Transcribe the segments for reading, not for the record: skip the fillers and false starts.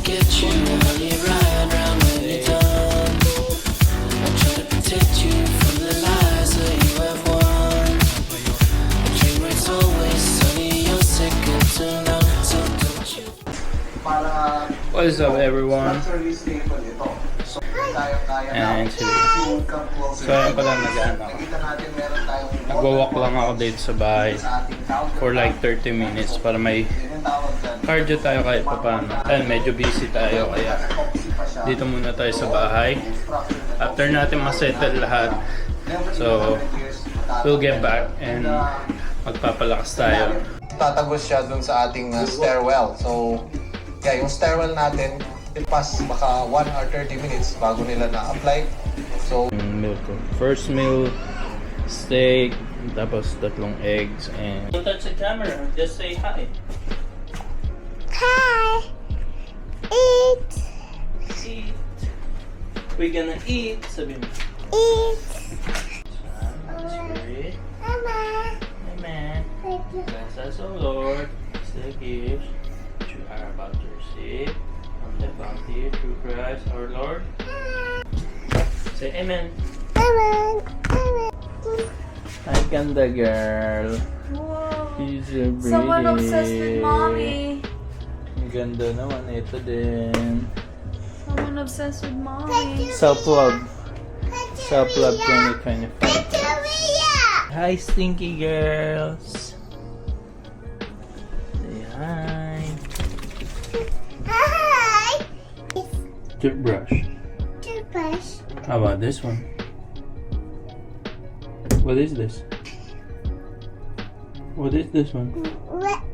get you, honey, right round when you're done. I try to protect you from the lies that you have won. The train wreck's always sunny, you're second to none, so don't you. What's up, everyone? And so ayun pala, nagwa-walk lang ako dito sa bahay for like 30 minutes para may cardio tayo kahit pa paano. Ayun, medyo busy tayo kaya dito muna tayo sa bahay. After natin masettle lahat, so we'll get back and magpapalakas tayo. Tatagos siya dun sa ating stairwell. So, yeah, yung stairwell natin, pass baka 1 or 30 minutes bago nila na-apply. So, Meal ko. First meal, steak, tapos 3 eggs, and... Don't touch the camera, just say hi. Hi. Eat. Eat. We're gonna eat, sabi mo. Eat. Spirit. Mama. Amen. Bless us, O Lord. It's the gifts which you are about to receive from the bounty through Christ our Lord. Say amen. Amen. Amen. Hi, Ganda girl. Wow. She's so pretty. Someone obsessed with mommy. Ang ganda naman. Ito din. Someone obsessed with mommy. Self-love. Self-love 2025. Victoria. Hi, stinky girls. Say hi. Hi. Toothbrush. Toothbrush. How about this one? What is this? What is this one? Red.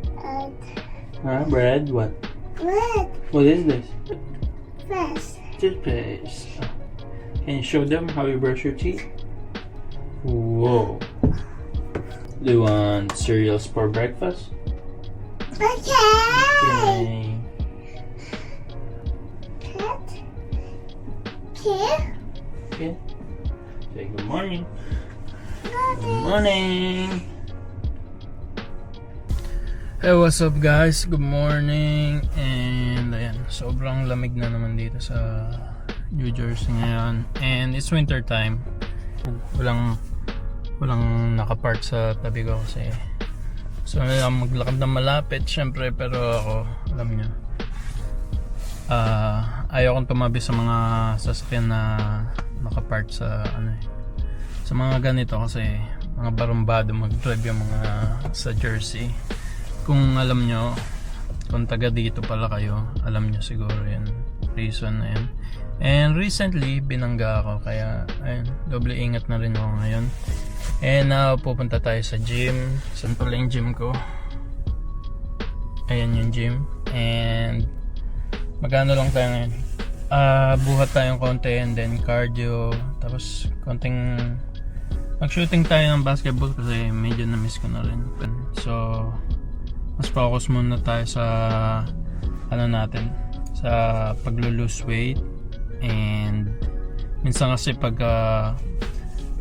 Huh? Bread? What? Red. What is this? Fresh. Toothpaste. Can you show them how you brush your teeth? Whoa. Do you want cereals for breakfast? Okay. Okay. Cat. Kid. Okay. Say good morning. Good morning. Hey, what's up guys? Good morning. And ayan, sobrang lamig na naman dito sa New Jersey ngayon. And it's winter time. Walang nakapark sa tabi ko kasi so maglakad na malapit syempre, pero ako alam nyo, ayaw kong tumabi sa mga sasakyan na nakapark sa sa mga ganito kasi mga barumbado mag-drive yung mga sa Jersey. Kung alam nyo, kung taga dito pala kayo, alam nyo siguro yan reason na yan. And recently binangga ako kaya ayun, doble ingat na rin ako ngayon. And now pupunta tayo sa gym. Saan pala yung gym ko? Ayan yung gym. And magano lang tayo ngayon, buhat tayong konti and then cardio, tapos konting mag-shooting tayo ng basketball kasi medyo na-miss ko na rin. So mas focus muna tayo sa natin, sa paglo-lose weight. And minsan kasi pag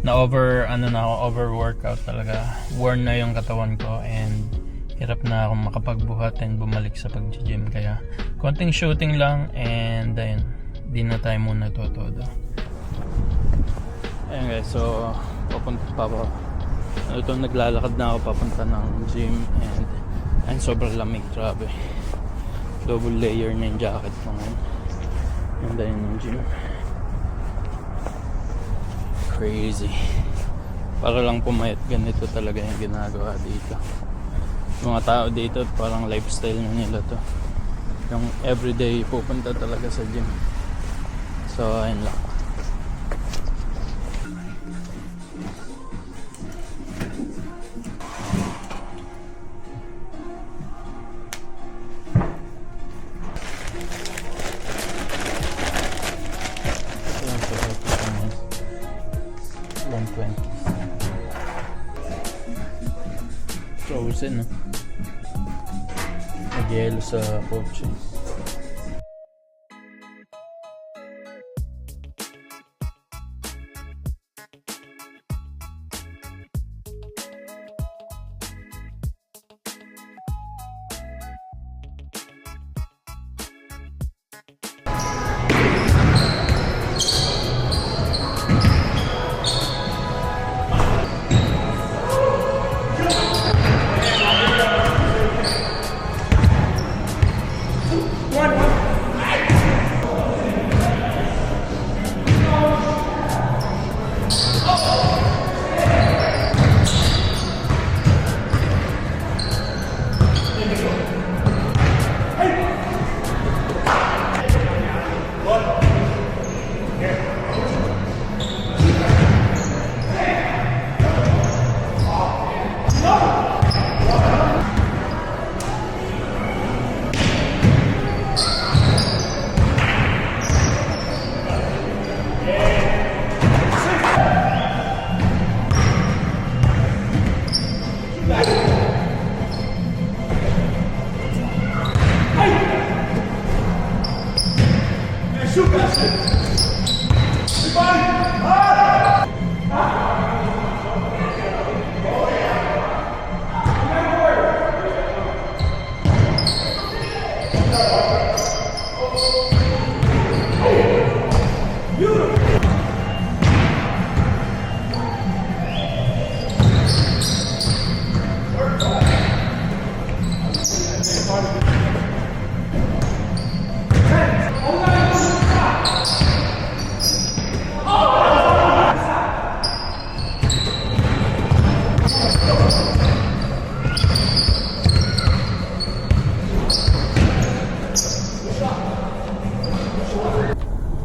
over-workout talaga, worn na yung katawan ko and hirap na akong makapagbuhat and bumalik sa pag-gym. Kaya konting shooting lang and ayun, di na tayo muna todo. Ayun guys, so papunta pa ako. Naglalakad na ako papunta ng gym and sobrang lamig, grabe. Double layer na yung jacket ko ngayon. And ayun yung gym. Crazy. Para lang pumayat, ganito talaga yung ginagawa dito. Mga tao dito parang lifestyle na nila to, yung everyday pupunta talaga sa gym. So ayun lang. Frozen, no? Nag-yelo sa kotse.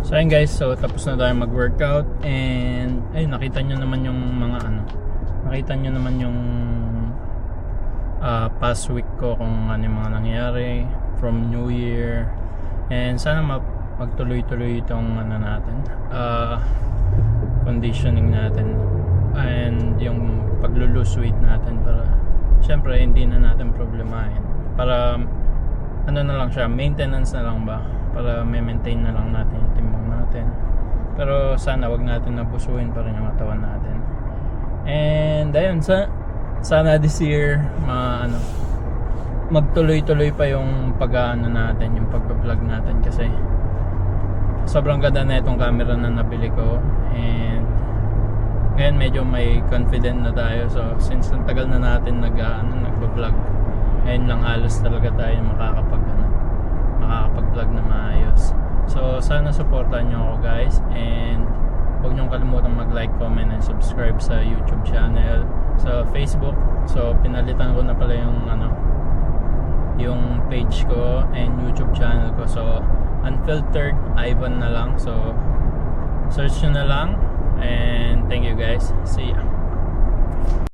So ayun guys, so tapos na tayo mag-workout and ayun, nakita nyo naman yung mga nakita nyo naman yung past week ko kung ano yung mga nangyari from New Year, and sana magtuloy-tuloy itong natin conditioning natin and yung paglo-lose weight natin para syempre hindi na natin problemahin, para ano na lang siya, maintenance na lang ba, para maintain na lang natin yung timbang natin, pero sana wag natin napusuin pa rin yung katawan natin. And ayun, sana this year magtuloy-tuloy pa yung pag-aano natin, yung pag-vlog natin, kasi sobrang ganda na itong camera na nabili ko, and ngayon medyo may confident na tayo. So since ang tagal na natin nagba-vlog, ngayon lang halos talaga tayo makakapag-vlog na maayos. So sana supportan nyo ako guys, and huwag nyo kalimutan mag-like, comment, and subscribe sa YouTube channel, sa Facebook. So pinalitan ko na pala yung page ko and YouTube channel ko. So Unfiltered Ivan na lang. So search nyo na lang, and thank you guys. See ya.